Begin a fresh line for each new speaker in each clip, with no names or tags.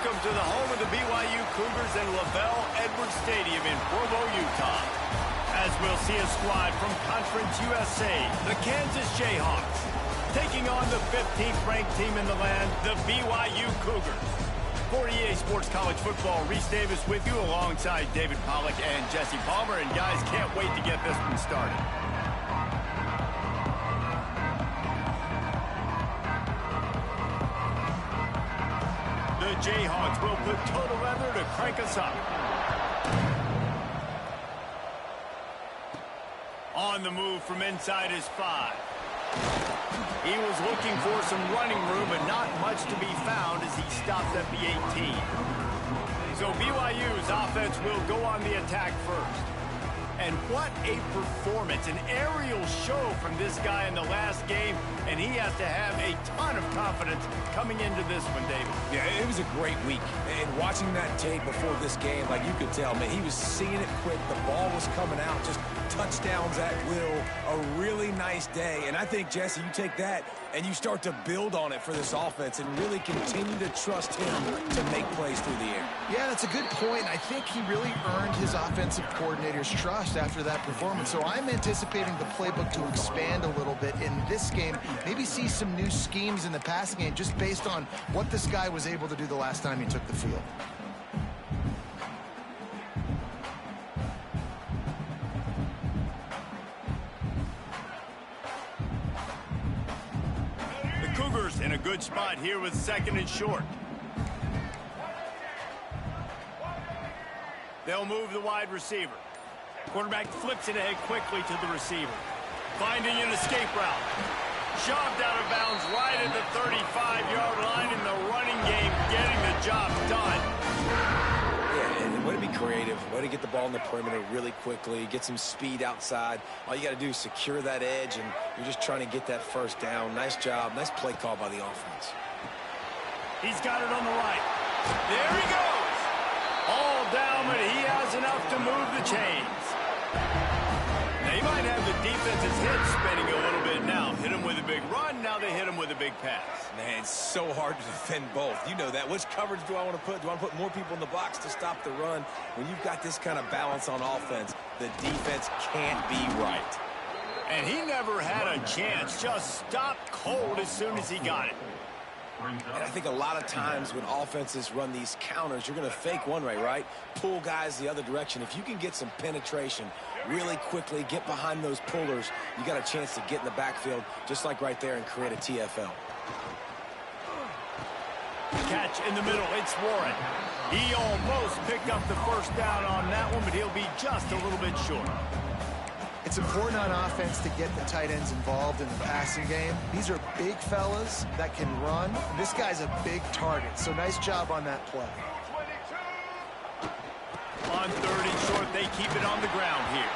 Welcome to the home of the BYU Cougars in LaVell Edwards Stadium in Provo, Utah. As we'll see a squad from Conference USA, the Kansas Jayhawks, taking on the 15th ranked team in the land, the BYU Cougars. For EA Sports College Football, Reese Davis with you alongside David Pollack and Jesse Palmer. And guys, can't wait to get this one started. The Jayhawks will put total leather to crank us up. On the move from inside his 5. He was looking for some running room, but not much to be found as he stops at the 18. So BYU's offense will go on the attack first. And what a performance, an aerial show from this guy in the last game, and he has to have a ton of confidence coming into this one, David.
Yeah, it was a great week. And watching that tape before this game, like you could tell, man, he was seeing it quick. The ball was coming out, just touchdowns at will. A really nice day. And I think, Jesse, you take that and you start to build on it for this offense and really continue to trust him to make plays through the air.
Yeah, that's a good point. I think he really earned his offensive coordinator's trust after that performance. So I'm anticipating the playbook to expand a little bit in this game. Maybe see some new schemes in the passing game just based on what this guy was able to do the last time he took the field.
Cougars in a good spot here with 2nd and short. They'll move the wide receiver. Quarterback flips it ahead quickly to the receiver. Finding an escape route. Shoved out of bounds right at the 35-yard line in the running game, getting the job done.
Yeah, and way to be creative, way to get the ball in the perimeter really quickly, get some speed outside. All you got to do is secure that edge, and you're just trying to get that first down. Nice job, nice play call by the offense.
He's got it on the right. There he goes. All down, but he has enough to move the chains. Now, you might have the defense's head spinning a little bit now. Hit him with a big run, now they hit him with a big pass.
Man, it's so hard to defend both. You know that. Which coverage do I want to put? Do I want to put more people in the box to stop the run? When you've got this kind of balance on offense, the defense can't be right.
And he never had a chance. Just stopped cold as soon as he got it.
And I think a lot of times when offenses run these counters, you're going to fake one way, right? Pull guys the other direction. If you can get some penetration really quickly, get behind those pullers, you got a chance to get in the backfield, just like right there, and create a TFL.
Catch in the middle. It's Warren. He almost picked up the first down on that one, but he'll be just a little bit short.
It's important on offense to get the tight ends involved in the passing game. These are big fellas that can run. This guy's a big target, so nice job on that play.
On 3rd and short, they keep it on the ground here.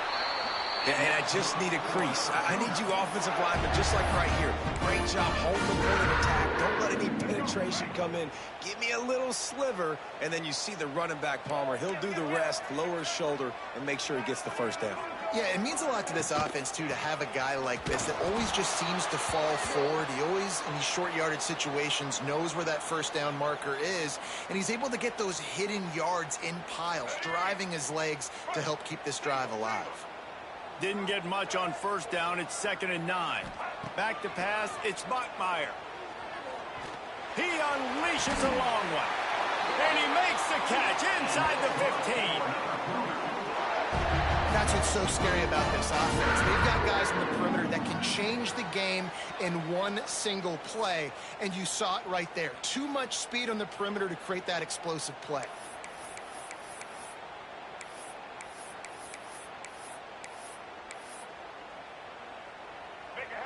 And I just need a crease. I need you offensive linemen, just like right here. Great job holding the point of attack. Don't let any penetration come in. Give me a little sliver, and then you see the running back, Palmer. He'll do the rest, lower his shoulder, and make sure he gets the first down.
Yeah, it means a lot to this offense, too, to have a guy like this that always just seems to fall forward. He always, in these short yardage situations, knows where that first down marker is, and he's able to get those hidden yards in piles, driving his legs to help keep this drive alive.
Didn't get much on first down. It's 2nd and 9. Back to pass. It's Bachmeier. He unleashes a long one. And he makes the catch inside the 15.
That's what's so scary about this offense. They've got guys in the perimeter that can change the game in one single play. And you saw it right there. Too much speed on the perimeter to create that explosive play.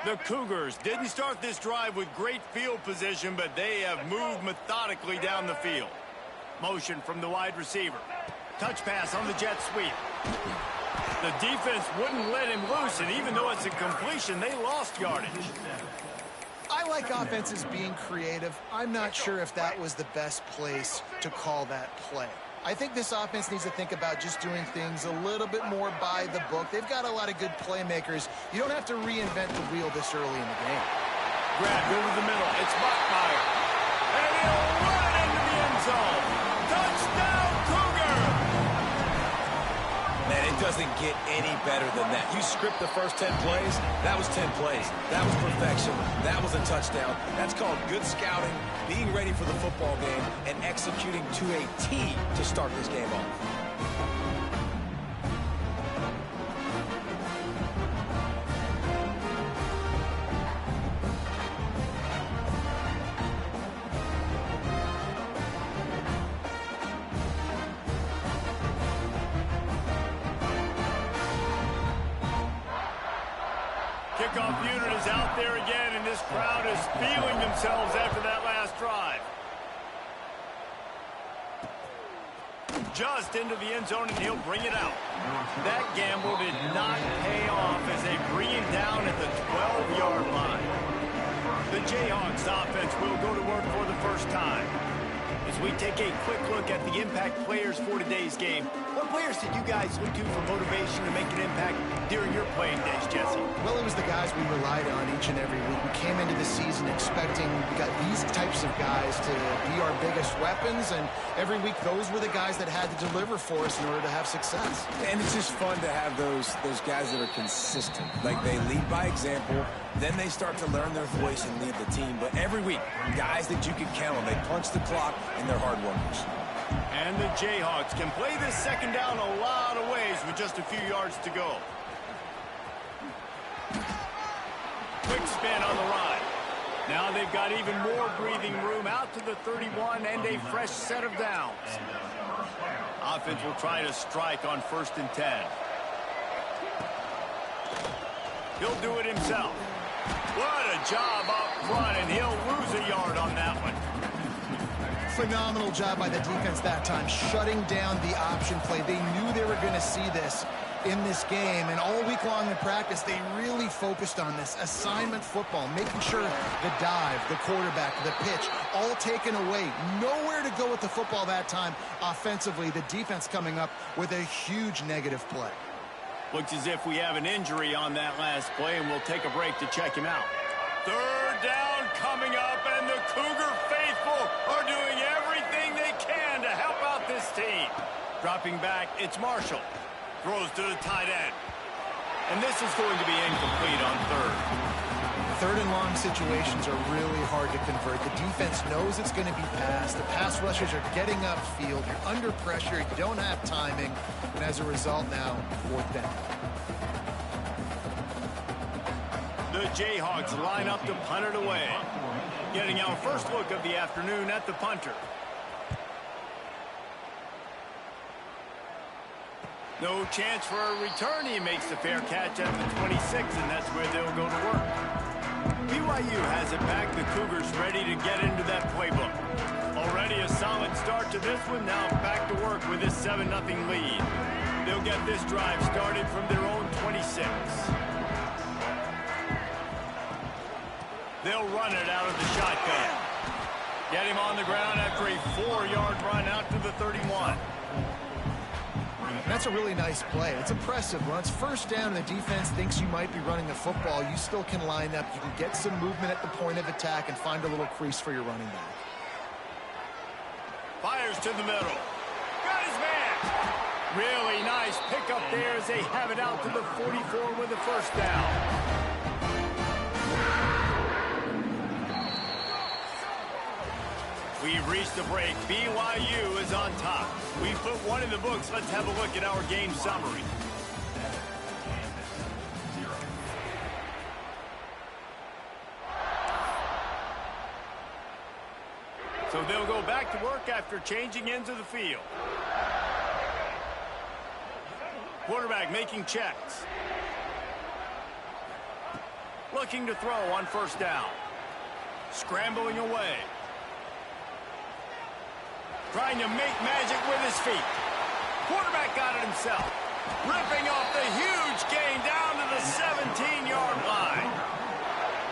The Cougars didn't start this drive with great field position, but they have moved methodically down the field. Motion from the wide receiver. Touch pass on the jet sweep. The defense wouldn't let him loose, and even though it's a completion, they lost yardage.
I like offenses being creative. I'm not sure if that was the best place to call that play. I think this offense needs to think about just doing things a little bit more by the book. They've got a lot of good playmakers. You don't have to reinvent the wheel this early in the game.
Grabbed over the middle. It's Bachmeier. And he'll run it into the end zone. Touchdown, Cougar!
Man, it doesn't get any better than that. You script the first 10 plays, that was 10 plays. That was perfection. That was a touchdown. That's called good scouting, being ready for the football game, and executing to a T to start this game off.
Kickoff unit is out there again, and this crowd is feeling themselves after that last drive. Just into the end zone, and he'll bring it out. That gamble did not pay off as they bring him down at the 12-yard line. The Jayhawks offense will go to work for the first time. As we take a quick look at the impact players for today's game, what players did you guys look to for motivation to make an impact during your playing days, Jesse?
Well, it was the guys we relied on each and every week. We came into the season expecting we got these types of guys to be our biggest weapons, and every week those were the guys that had to deliver for us in order to have success.
And it's just fun to have those guys that are consistent. Like, they lead by example, then they start to learn their voice and lead the team. But every week, guys that you can count on, they punch the clock, and they're hard workers.
And the Jayhawks can play this second down a lot of ways with just a few yards to go. Quick spin on the ride. Now they've got even more breathing room out to the 31 and a fresh set of downs. Offense will try to strike on 1st and 10. He'll do it himself. What a job up front, and he'll lose a yard on that one.
Phenomenal job by the defense that time, shutting down the option play. They knew they were going to see this in this game, and all week long in practice, they really focused on this assignment football, making sure the dive, the quarterback, the pitch, all taken away. Nowhere to go with the football that time offensively. The defense coming up with a huge negative play.
Looks as if we have an injury on that last play, and we'll take a break to check him out. 3rd down coming up, and the Cougar faithful are doing everything they can to help out this team. Dropping back, it's Marshall. Throws to the tight end. And this is going to be incomplete on 3rd.
3rd and long situations are really hard to convert. The defense knows it's going to be passed. The pass rushers are getting upfield. You're under pressure. You don't have timing. And as a result now, 4th down.
The Jayhawks line up to punt it away. Getting our first look of the afternoon at the punter. No chance for a return. He makes the fair catch at the 26, and that's where they'll go to work. BYU has it back. The Cougars ready to get into that playbook. Already a solid start to this one. Now back to work with this 7-0 lead. They'll get this drive started from their own 26. They'll run it out of the shotgun. Get him on the ground after a 4-yard run out to the 31.
That's a really nice play. It's impressive. When it's 1st down and the defense thinks you might be running the football, you still can line up. You can get some movement at the point of attack and find a little crease for your running back.
Fires to the middle. Got his man. Really nice pickup there as they have it out to the 44 with the 1st down. We've reached the break. BYU is on top. We put one in the books. Let's have a look at our game summary. So they'll go back to work after changing into the field. Quarterback making checks. Looking to throw on 1st down. Scrambling away. Trying to make magic with his feet. Quarterback got it himself. Ripping off the huge gain down to the 17-yard line.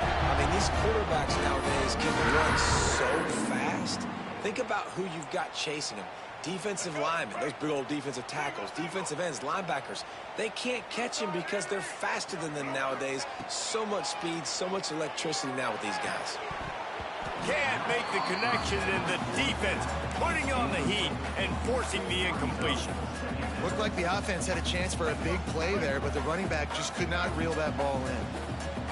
I mean, these quarterbacks nowadays can run so fast. Think about who you've got chasing them. Defensive linemen, those big old defensive tackles, defensive ends, linebackers. They can't catch him because they're faster than them nowadays. So much speed, so much electricity now with these guys.
Can't make the connection, and the defense putting on the heat and forcing the incompletion.
Looked like the offense had a chance for a big play there, but the running back just could not reel that ball in.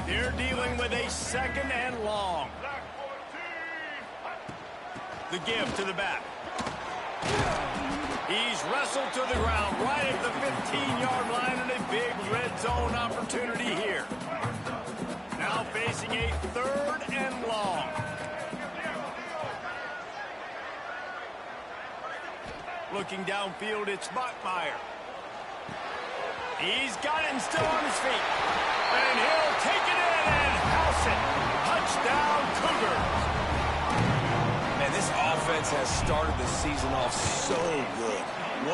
They're dealing with a 2nd and long. The give to the back. He's wrestled to the ground right at the 15-yard line, and a big red zone opportunity here. Now facing a 3rd and long. Looking downfield, it's Bachmeier. He's got it and still on his feet. And he'll take it in and house it. Touchdown, Cougars.
Man, this offense has started the season off so good. 1-0 a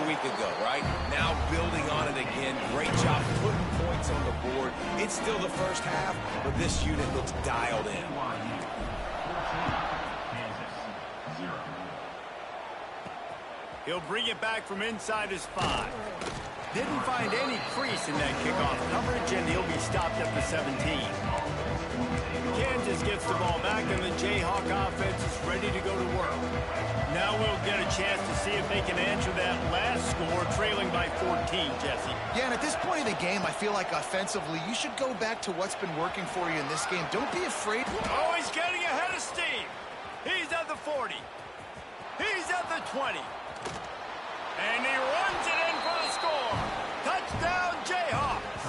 week ago, right? Now building on it again. Great job putting points on the board. It's still the first half, but this unit looks dialed in.
He'll bring it back from inside his 5. Didn't find any crease in that kickoff coverage, and he'll be stopped at the 17. Kansas gets the ball back, and the Jayhawk offense is ready to go to work. Now we'll get a chance to see if they can answer that last score, trailing by 14, Jesse.
Yeah, and at this point of the game, I feel like offensively, you should go back to what's been working for you in this game. Don't be afraid.
Oh, he's getting ahead of steam. He's at the 40. He's at the 20. And he runs it in for the score. Touchdown, Jayhawks.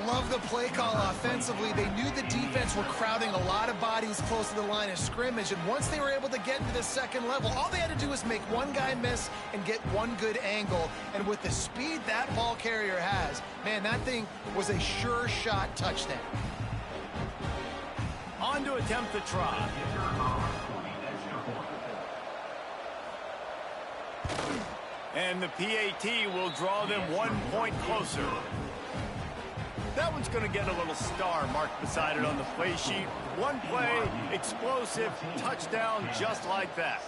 Love the play call offensively. They knew the defense were crowding a lot of bodies close to the line of scrimmage, and once they were able to get into the 2nd level, all they had to do was make one guy miss and get one good angle. And with the speed that ball carrier has, man, that thing was a sure shot touchdown.
On to attempt the try. And the PAT will draw them 1 point closer. That one's going to get a little star marked beside it on the play sheet. One play, explosive, touchdown just like that.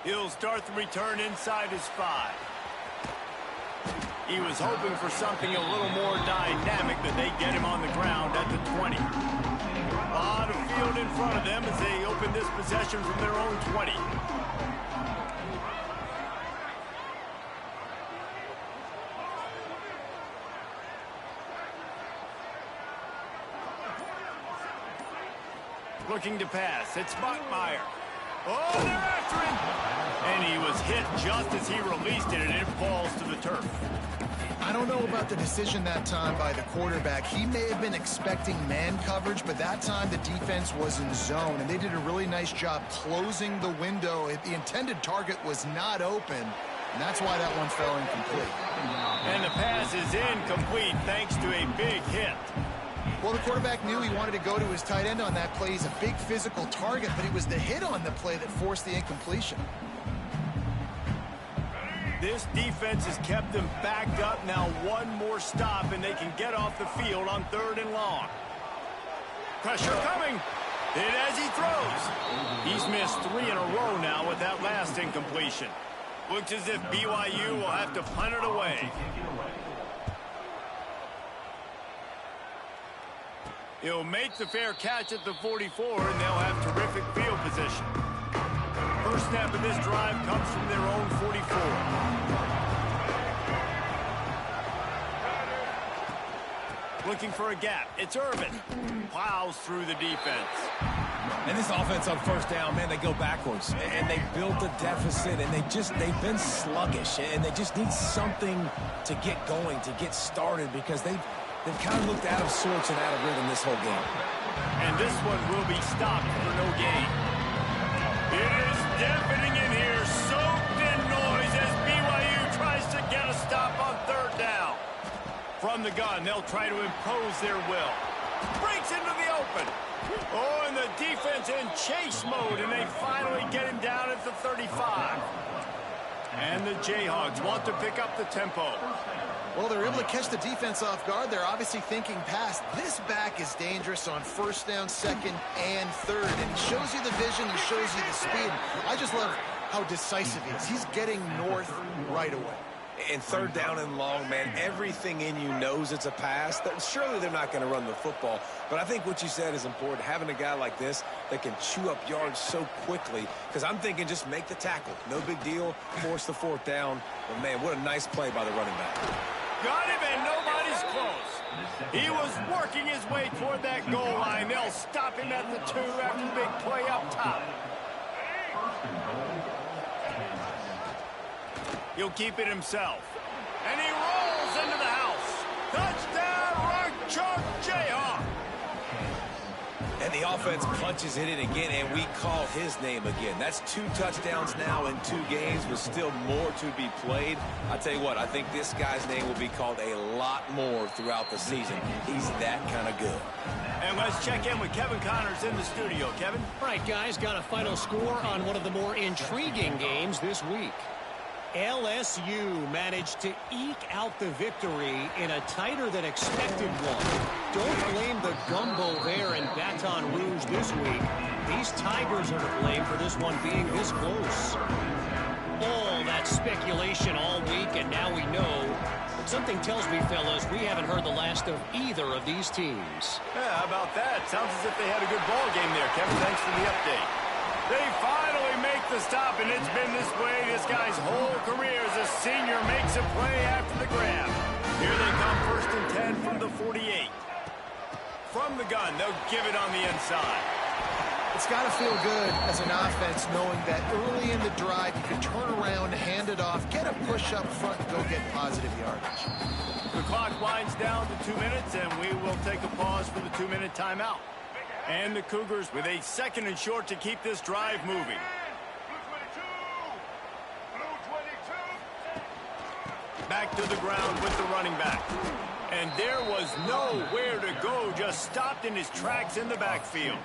He'll start the return inside his 5. He was hoping for something a little more dynamic, but they get him on the ground at the 20. A lot of field in front of them as they open this possession from their own 20. Looking to pass. It's Bachmeier. Oh, they're after him. And he was hit just as he released it, and it falls to the turf.
I don't know about the decision that time by the quarterback. He may have been expecting man coverage, but that time the defense was in zone, and they did a really nice job closing the window. The intended target was not open, and that's why that one fell incomplete.
And the pass is incomplete thanks to a big hit.
Well, the quarterback knew he wanted to go to his tight end on that play. He's a big physical target, but it was the hit on the play that forced the incompletion.
This defense has kept them backed up. Now one more stop, and they can get off the field on 3rd and long. Pressure coming. Hit as he throws. He's missed 3 in a row now with that last incompletion. Looks as if BYU will have to punt it away. He'll make the fair catch at the 44, and they'll have terrific field position. First snap of this drive comes from their own 44. Looking for a gap. It's Irvin. Plows through the defense.
And this offense on 1st down, man, they go backwards. And they built a deficit, and they've been sluggish. And they just need something to get going, to get started, because they've kind of looked out of sorts and out of rhythm this whole game.
And this one will be stopped for no gain. It is deafening in here, soaked in noise as BYU tries to get a stop on 3rd down. From the gun, they'll try to impose their will. Breaks into the open. Oh, and the defense in chase mode, and they finally get him down at the 35. And the Jayhawks want to pick up the tempo.
Well, they're able to catch the defense off guard. They're obviously thinking past. This back is dangerous on 1st down, 2nd, and 3rd. And he shows you the vision. He shows you the speed. I just love how decisive he is. He's getting north right away.
And third down and long, man, everything in you knows it's a pass. Surely they're not going to run the football. But I think what you said is important, having a guy like this that can chew up yards so quickly. Because I'm thinking just make the tackle. No big deal. Force the fourth down. But, man, what a nice play by the running back.
Got him, and nobody's close. He was working his way toward that goal line. They'll stop him at the 2 after the big play up top. He'll keep it himself. And he rolls into the house. Touchdown, Rock Chalk Jayhawk.
And the offense punches it in again, and we call his name again. That's 2 touchdowns now in 2 games, with still more to be played. I tell you what, I think this guy's name will be called a lot more throughout the season. He's that kind of good.
And let's check in with Kevin Connors in the studio. Kevin?
All right, guys, got a final score on one of the more intriguing games this week. LSU managed to eke out the victory in a tighter than expected one. Don't blame the gumbo there in Baton Rouge this week. These Tigers are to blame for this one being this close. All that speculation all week, and now we know. Something tells me, fellas, we haven't heard the last of either of these teams.
Yeah, how about that? Sounds as if they had a good ball game there, Kevin. Thanks for the update. They finally make the stop, and it's been this way this guy's whole career as a senior makes a play after the grab. Here they come, 1st and 10 from the 48. From the gun, they'll give it on the inside.
It's got to feel good as an offense knowing that early in the drive you can turn around, hand it off, get a push up front, and go get positive yardage.
The clock winds down to 2 minutes, and we will take a pause for the 2-minute timeout. And the Cougars with a 2nd and short to keep this drive moving. Back to the ground with the running back. And there was nowhere to go, just stopped in his tracks in the backfield.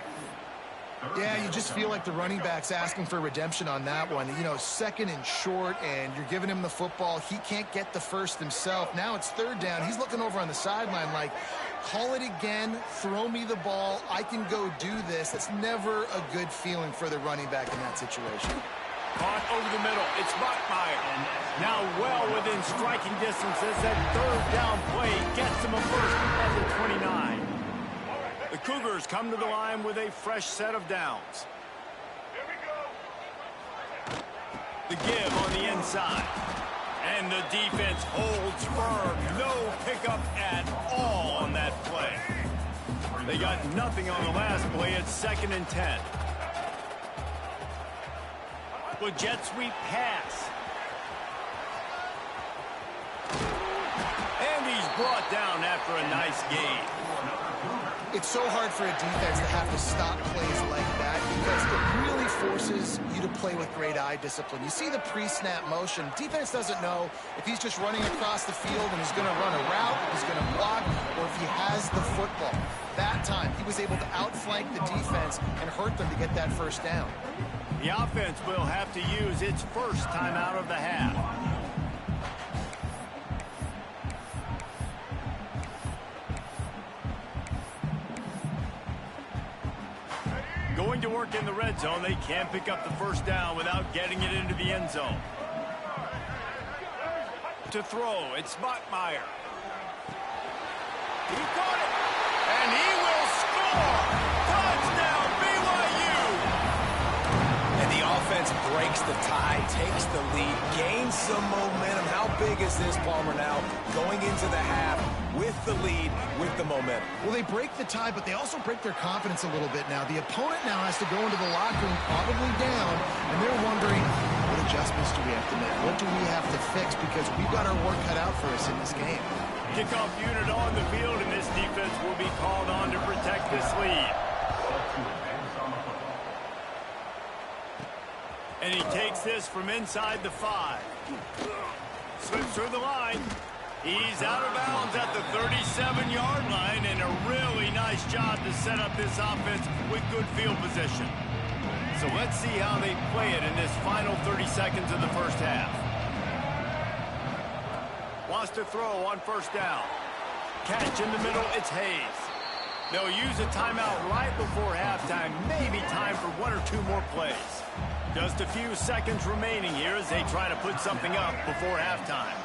Yeah, you just feel like the running back's asking for redemption on that one. You know, 2nd and short, and you're giving him the football. He can't get the first himself. Now it's 3rd down. He's looking over on the sideline like, call it again, throw me the ball, I can go do this. That's never a good feeling for the running back in that situation.
Caught over the middle. It's Bachmeier. Now well within striking distance as that 3rd down play gets him a first at the 29. The Cougars come to the line with a fresh set of downs. The give on the inside. And the defense holds firm. No pickup at all on that play. They got nothing on the last play. It's 2nd and 10. With jet sweep pass. And he's brought down after a nice gain.
It's so hard for a defense to have to stop plays like that because it really forces you to play with great eye discipline. You see the pre-snap motion. Defense doesn't know if he's just running across the field and he's going to run a route, he's going to block, or if he has the football. That time, he was able to outflank the defense and hurt them to get that first down.
The offense will have to use its first timeout of the half. Going to work in the red zone. They can't pick up the first down without getting it into the end zone. To throw, it's Bachmeier. He caught it, and he will score! Touchdown, BYU!
And the offense breaks the tie, takes the lead, gains some momentum. How big is this, Palmer, now going into the half with the lead, with the momentum?
Well, they break the tie, but they also break their confidence a little bit now. The opponent now has to go into the locker room probably down, and they're wondering, what adjustments do we have to make? What do we have to fix? Because we've got our work cut out for us in this game.
Kickoff unit on the field, and this defense will be called on to protect this lead. And he takes this from inside the 5. Slips through the line. He's out of bounds at the 37-yard line, and a really nice job to set up this offense with good field position. So let's see how they play it in this final 30 seconds of the first half. Wants to throw on first down. Catch in the middle, it's Hayes. They'll use a timeout right before halftime, maybe time for 1 or 2 more plays. Just a few seconds remaining here as they try to put something up before halftime.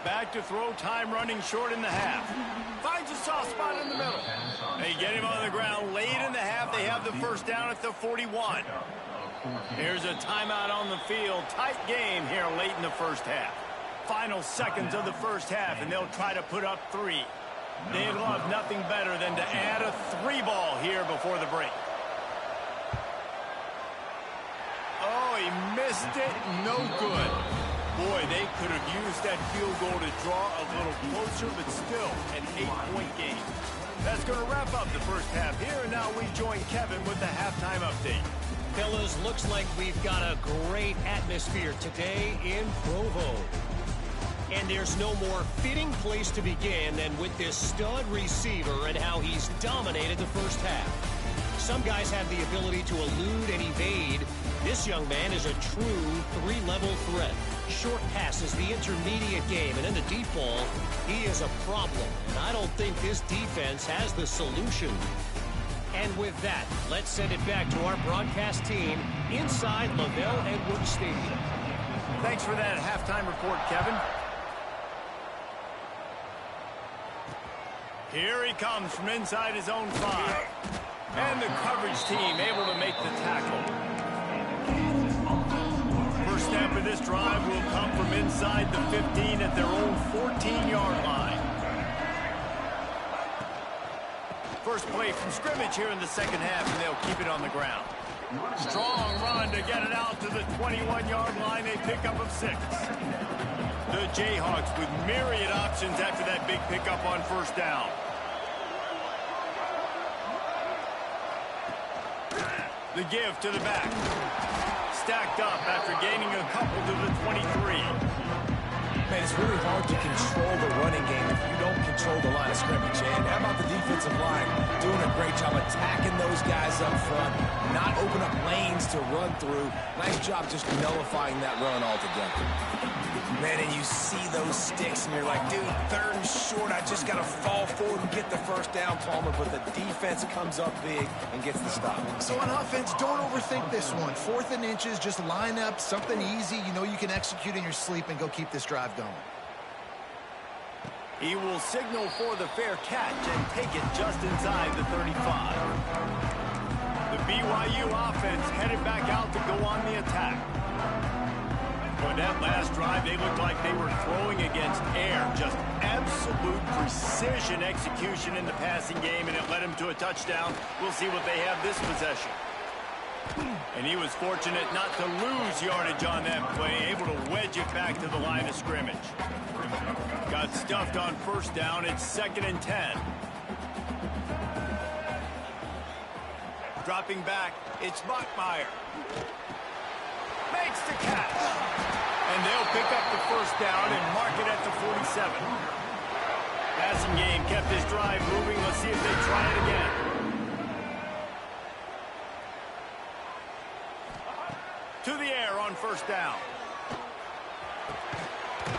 back to throw, time running short in the half. Finds a soft spot in the middle. They get him on the ground late in the half. They have the first down at the 41. Here's a timeout on the field. Tight game here late in the first half. Final seconds of the first half, and they'll try to put up 3. They'd love nothing better than to add a 3 ball here before the break. Oh, he missed it. No good. Boy, they could have used that field goal to draw a little closer, but still an 8-point game. That's going to wrap up the first half here, and now we join Kevin with the halftime update.
Fellas, looks like we've got a great atmosphere today in Provo. And there's no more fitting place to begin than with this stud receiver and how he's dominated the first half. Some guys have the ability to elude and evade. This young man is a true 3-level threat. Short passes, the intermediate game, and in the deep ball, he is a problem. And I don't think this defense has the solution. And with that, let's send it back to our broadcast team inside LaVell Edwards Stadium.
Thanks for that halftime report, Kevin. Here he comes from inside his own 5. And the coverage team able to make the tackle. First snap of this drive will come from inside the 15 at their own 14-yard line. First play from scrimmage here in the second half, and they'll keep it on the ground. Strong run to get it out to the 21-yard line. They pick up of 6. The Jayhawks with myriad options after that big pickup on first down. The give to the back. Stacked up after gaining a couple to the 23.
Man, it's really hard to control the running game if you don't control the line of scrimmage. And how about the defensive line doing a great job attacking those guys up front, not open up lanes to run through. Nice job just nullifying that run altogether. Man, and you see those sticks, and you're like, dude, 3rd and short, I just got to fall forward and get the first down, Palmer, but the defense comes up big and gets the stop.
So on offense, don't overthink this one. 4th and inches, just line up something easy you know you can execute in your sleep and go keep this drive going.
He will signal for the fair catch and take it just inside the 35. The BYU offense headed back out to go on the attack. On that last drive, they looked like they were throwing against air. Just absolute precision execution in the passing game, and it led him to a touchdown. We'll see what they have this possession. And he was fortunate not to lose yardage on that play, able to wedge it back to the line of scrimmage. Got stuffed on first down. It's 2nd and 10. Dropping back, it's Bachmeier. Makes the catch. And they'll pick up the first down and mark it at the 47. Passing game kept this drive moving. Let's see if they try it again. To the air on first down.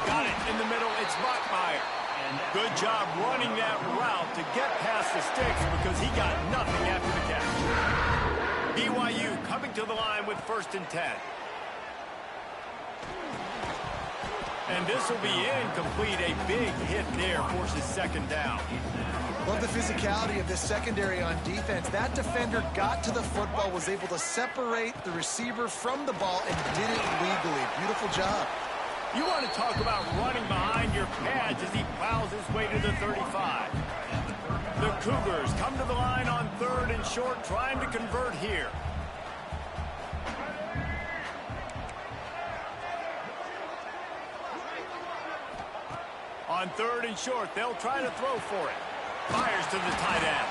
Got it in the middle. It's Bachmeier. Good job running that route to get past the sticks because he got nothing after the catch. BYU coming to the line with 1st and 10. And this will be incomplete. A big hit there forces 2nd down.
Love the physicality of this secondary on defense. That defender got to the football, was able to separate the receiver from the ball, and did it legally. Beautiful job.
You want to talk about running behind your pads as he plows his way to the 35. The Cougars come to the line on 3rd and short, trying to convert here. On 3rd and short, they'll try to throw for it. Fires to the tight end.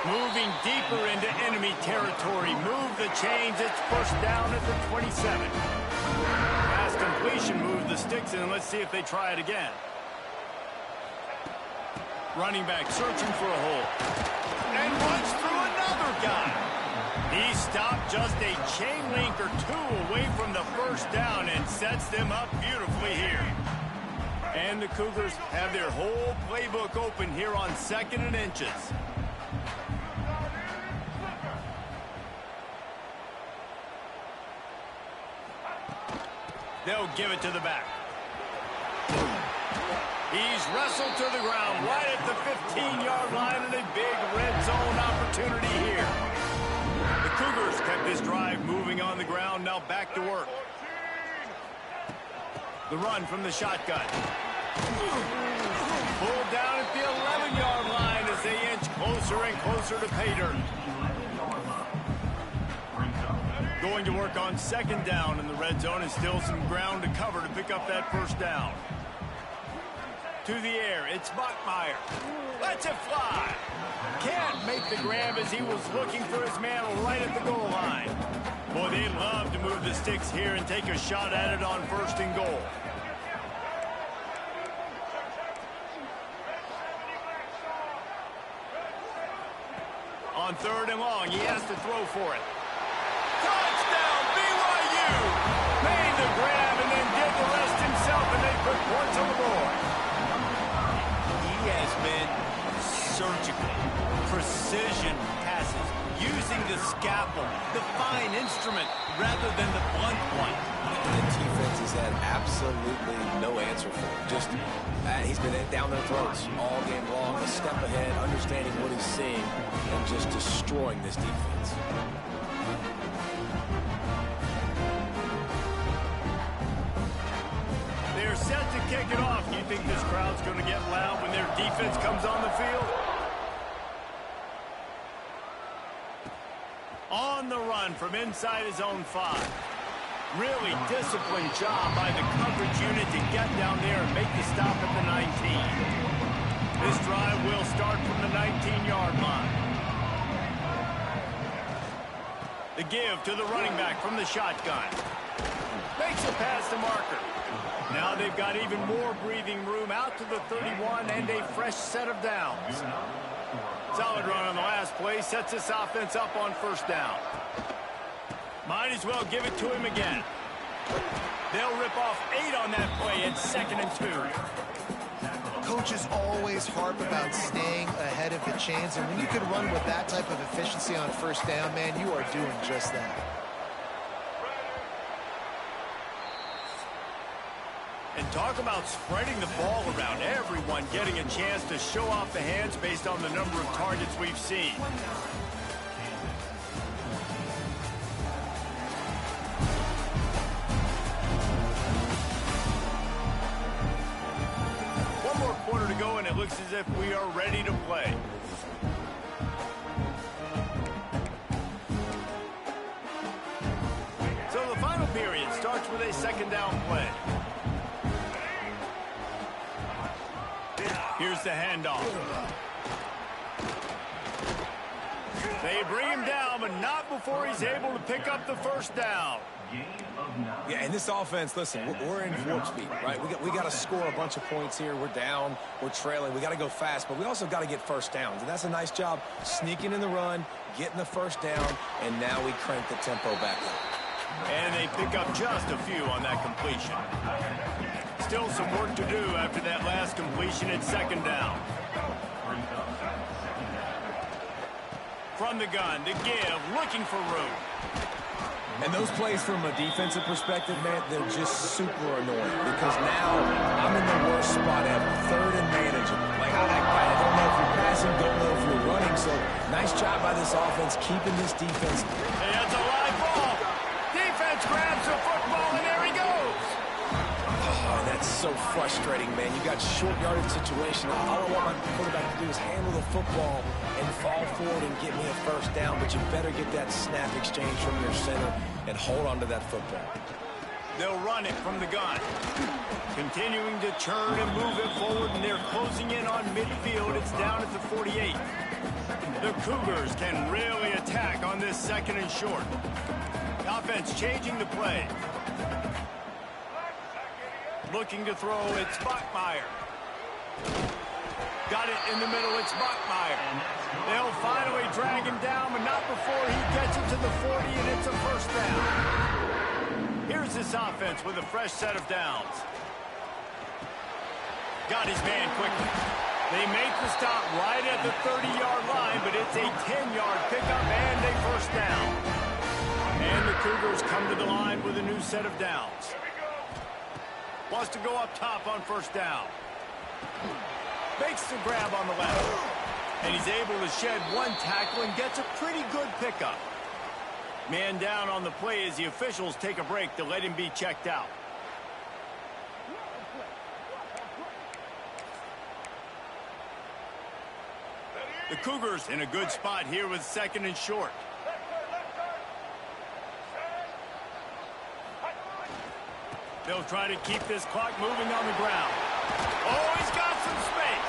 Moving deeper into enemy territory. Move the chains. It's first down at the 27. Pass completion, move the sticks in. Let's see if they try it again. Running back searching for a hole. And runs through another guy. He stopped just a chain link or 2 away from the first down and sets them up beautifully here. And the Cougars have their whole playbook open here on 2nd and inches. They'll give it to the back. He's wrestled to the ground right at the 15-yard line and a big red zone opportunity here. The Cougars kept this drive moving on the ground, now back to work. The run from the shotgun. Pulled down at the 11-yard line as they inch closer and closer to pay dirt. Going to work on second down in the red zone, and still some ground to cover to pick up that first down. To the air, it's Bachmeier. Lets it fly. Can't make the grab as he was looking for his man right at the goal line. Boy, they'd love to move the sticks here and take a shot at it on first and goal. On third and long, he has to throw for it. Touchdown, BYU! Made the grab and then did the rest himself, and they put points on the board. He has been surgical, precision passes, using the scalpel, the fine instrument, rather than the blunt one.
The defense has had absolutely no answer for him. Just, he's been down their throats all game long, a step ahead, understanding what he's seeing, and just destroying this defense.
They're set to kick it off. Do you think this crowd's going to get loud when their defense comes on the field? On the run from inside his own 5. Really disciplined job by the coverage unit to get down there and make the stop at the 19. This drive will start from the 19-yard line. The give to the running back from the shotgun. Makes it past the marker. Now they've got even more breathing room out to the 31 and a fresh set of downs. Solid run on the last play, sets this offense up on first down. Might as well give it to him again. They'll rip off 8 on that play at 2nd and 2.
Coaches always harp about staying ahead of the chains, and when you can run with that type of efficiency on first down, man, you are doing just that.
And talk about spreading the ball around, everyone getting a chance to show off the hands based on the number of targets we've seen. One more quarter to go, and it looks as if we are ready to play. So the final period starts with a second down play. Here's the handoff. They bring him down, but not before he's able to pick up the first down.
Yeah, and this offense, listen, we're in warp speed, right? We got to score a bunch of points here. We're down, we're trailing. We got to go fast, but we also got to get first downs. And that's a nice job sneaking in the run, getting the first down, and now we crank the tempo back up.
And they pick up just a few on that completion. Still some work to do after that last completion at second down. From the gun, the give, looking for room.
And those plays from a defensive perspective, man, they're just super annoying because now I'm in the worst spot ever, third and manageable. Like, I don't know if you're passing, don't know if you're running, so nice job by this offense keeping this defense.
Hey, that's a live ball. Defense grabs the football, and there he goes.
Oh, that's so frustrating, man. You got short yardage situation. All I want my quarterback to do is handle the football and fall forward and get me a first down, but you better get that snap exchange from your center and hold on to that football.
They'll run it from the gun. Continuing to churn and move it forward, and they're closing in on midfield. It's down at the 48. The Cougars can really attack on this second and short. The offense changing the play. Looking to throw, it's Bachmeier. Got it in the middle, it's Bachmeier. They'll finally drag him down, but not before he gets it to the 40, and it's a first down. Here's this offense with a fresh set of downs. Got his man quickly. They make the stop right at the 30-yard line, but it's a 10-yard pickup and a first down. And the Cougars come to the line with a new set of downs. Wants to go up top on first down. Makes the grab on the left. And he's able to shed one tackle and gets a pretty good pickup. Man down on the play as the officials take a break to let him be checked out. The Cougars in a good spot here with 2nd and short. They'll try to keep this clock moving on the ground. Oh, he's got some space.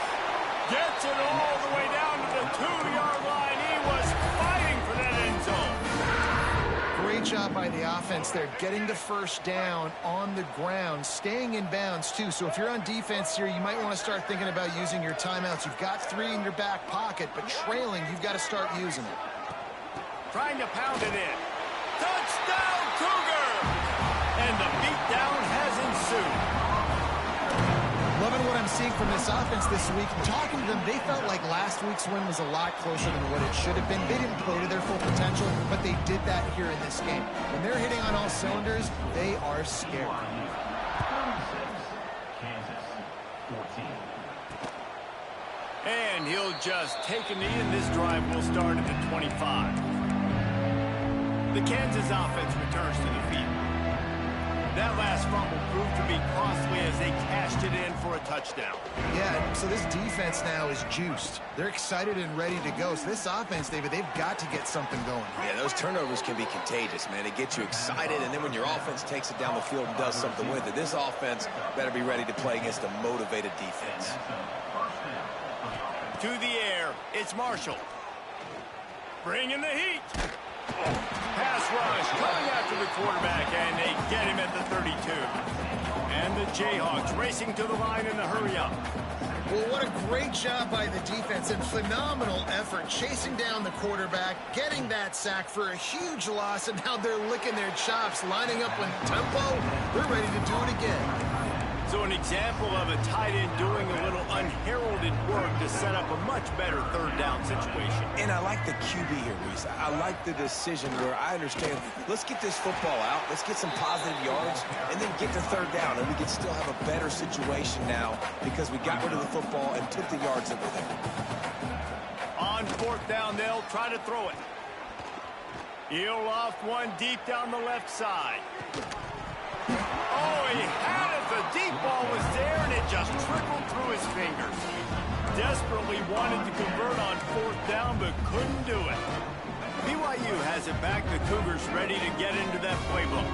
Gets it all the way down to the 2-yard line. He was fighting for that end zone.
Great job by the offense there, getting the first down on the ground, staying in bounds too. So if you're on defense here, you might want to start thinking about using your timeouts. You've got 3 in your back pocket, but trailing, you've got to start using it.
Trying to pound it in. Touchdown, Cougar! And the beatdown has ensued.
Loving what I'm seeing from this offense this week. Talking to them, they felt like last week's win was a lot closer than what it should have been. They didn't play to their full potential, but they did that here in this game. When they're hitting on all cylinders, they are scary.
And he'll just take a knee, and this drive will start at the 25. The Kansas offense returns to the field. That last fumble proved to be costly as they cashed it in for a touchdown.
Yeah, so this defense now is juiced. They're excited and ready to go. So this offense, David, they've got to get something going.
Yeah, those turnovers can be contagious, man. It gets you excited, and then when your offense takes it down the field and does something with it, this offense better be ready to play against a motivated defense.
To the air, it's Marshall. Bringing the heat. Pass rush coming after the quarterback, and they get him at the 32. And the Jayhawks racing to the line in the hurry-up.
Well, what a great job by the defense and phenomenal effort chasing down the quarterback, getting that sack for a huge loss, and now they're licking their chops, lining up with tempo. They're ready to do it again.
So an example of a tight end doing a little unheralded work to set up a much better 3rd down situation.
And I like the QB here, Reese. I like the decision where I understand, let's get this football out, let's get some positive yards, and then get to 3rd down, and we can still have a better situation now because we got rid of the football and took the yards that were there.
On 4th down, they'll try to throw it. He'll loft one deep down the left side. Oh, he had it. The deep ball was there, and it just trickled through his fingers. Desperately wanted to convert on 4th down, but couldn't do it. BYU has it back. The Cougars ready to get into that playbook.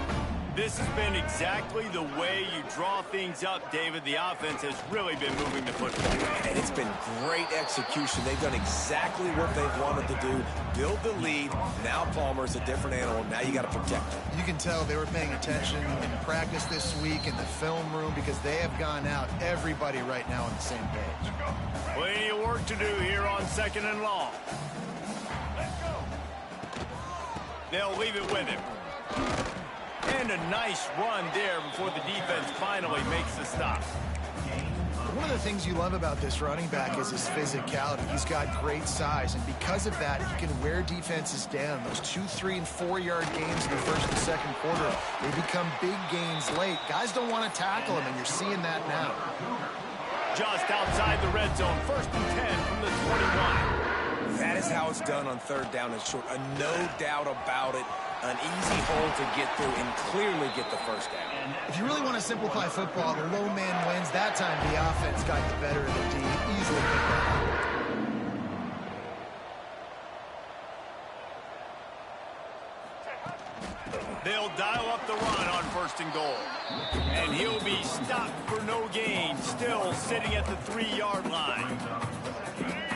This has been exactly the way you draw things up, David. The offense has really been moving the football.
And it's been great execution. They've done exactly what they've wanted to do. Build the lead. Now Palmer's a different animal. Now you got to protect him. You
can tell they were paying attention in practice this week in the film room because they have gone out, everybody right now on the same page.
Plenty of work to do here on 2nd and long. They'll leave it with him. And a nice run there before the defense finally makes the stop.
One of the things you love about this running back is his physicality. He's got great size, and because of that, he can wear defenses down. Those 2-, 3-, and 4-yard gains in the 1st and 2nd quarter, they become big gains late. Guys don't want to tackle him, and you're seeing that now.
Just outside the red zone, 1st and 10 from the 21.
That is how it's done on 3rd down and short. No doubt about it. An easy hole to get through and clearly get the 1st down.
If you really want to simplify football, the low man wins. That time the offense got the better of the D. Easily picked that up.
They'll dial up the run on 1st and goal. And he'll be stopped for no gain, still sitting at the 3-yard line.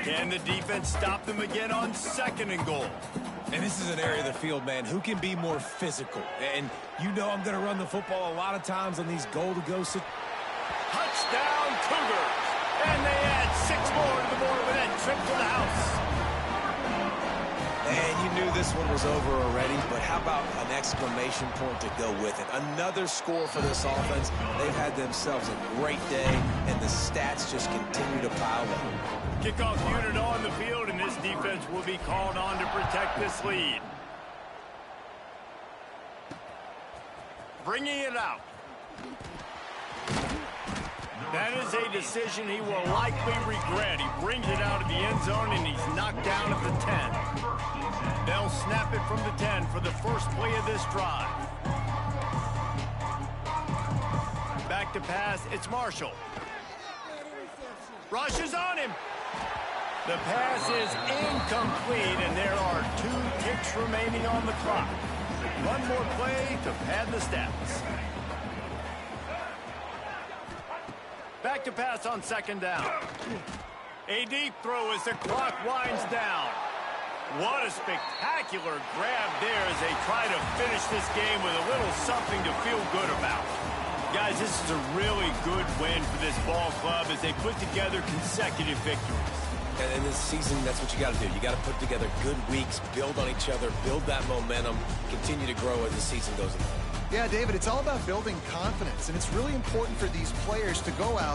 Can the defense stop them again on 2nd and goal?
And this is an area of the field, man, who can be more physical. And you know I'm going to run the football a lot of times on these goal-to-go situations.
Touchdown, Cougars! And they add 6 more to the board with that trip to the house.
And you knew this one was over already, but how about an exclamation point to go with it? Another score for this offense. They've had themselves a great day, and the stats just continue to pile up.
Kickoff unit on the field, and this defense will be called on to protect this lead. Bringing it out. That is a decision he will likely regret. He brings it out of the end zone, and he's knocked down at the 10. They'll snap it from the 10 for the first play of this drive. Back to pass, it's Marshall. Rushes on him. The pass is incomplete, and there are 2 ticks remaining on the clock. One more play to pad the stats. Back to pass on second down. A deep throw as the clock winds down. What a spectacular grab there as they try to finish this game with a little something to feel good about. Guys, this is a really good win for this ball club as they put together consecutive victories.
And in this season, that's what you got to do. You got to put together good weeks, build on each other, build that momentum, continue to grow as the season goes along.
Yeah, David, it's all about building confidence, and it's really important for these players to go out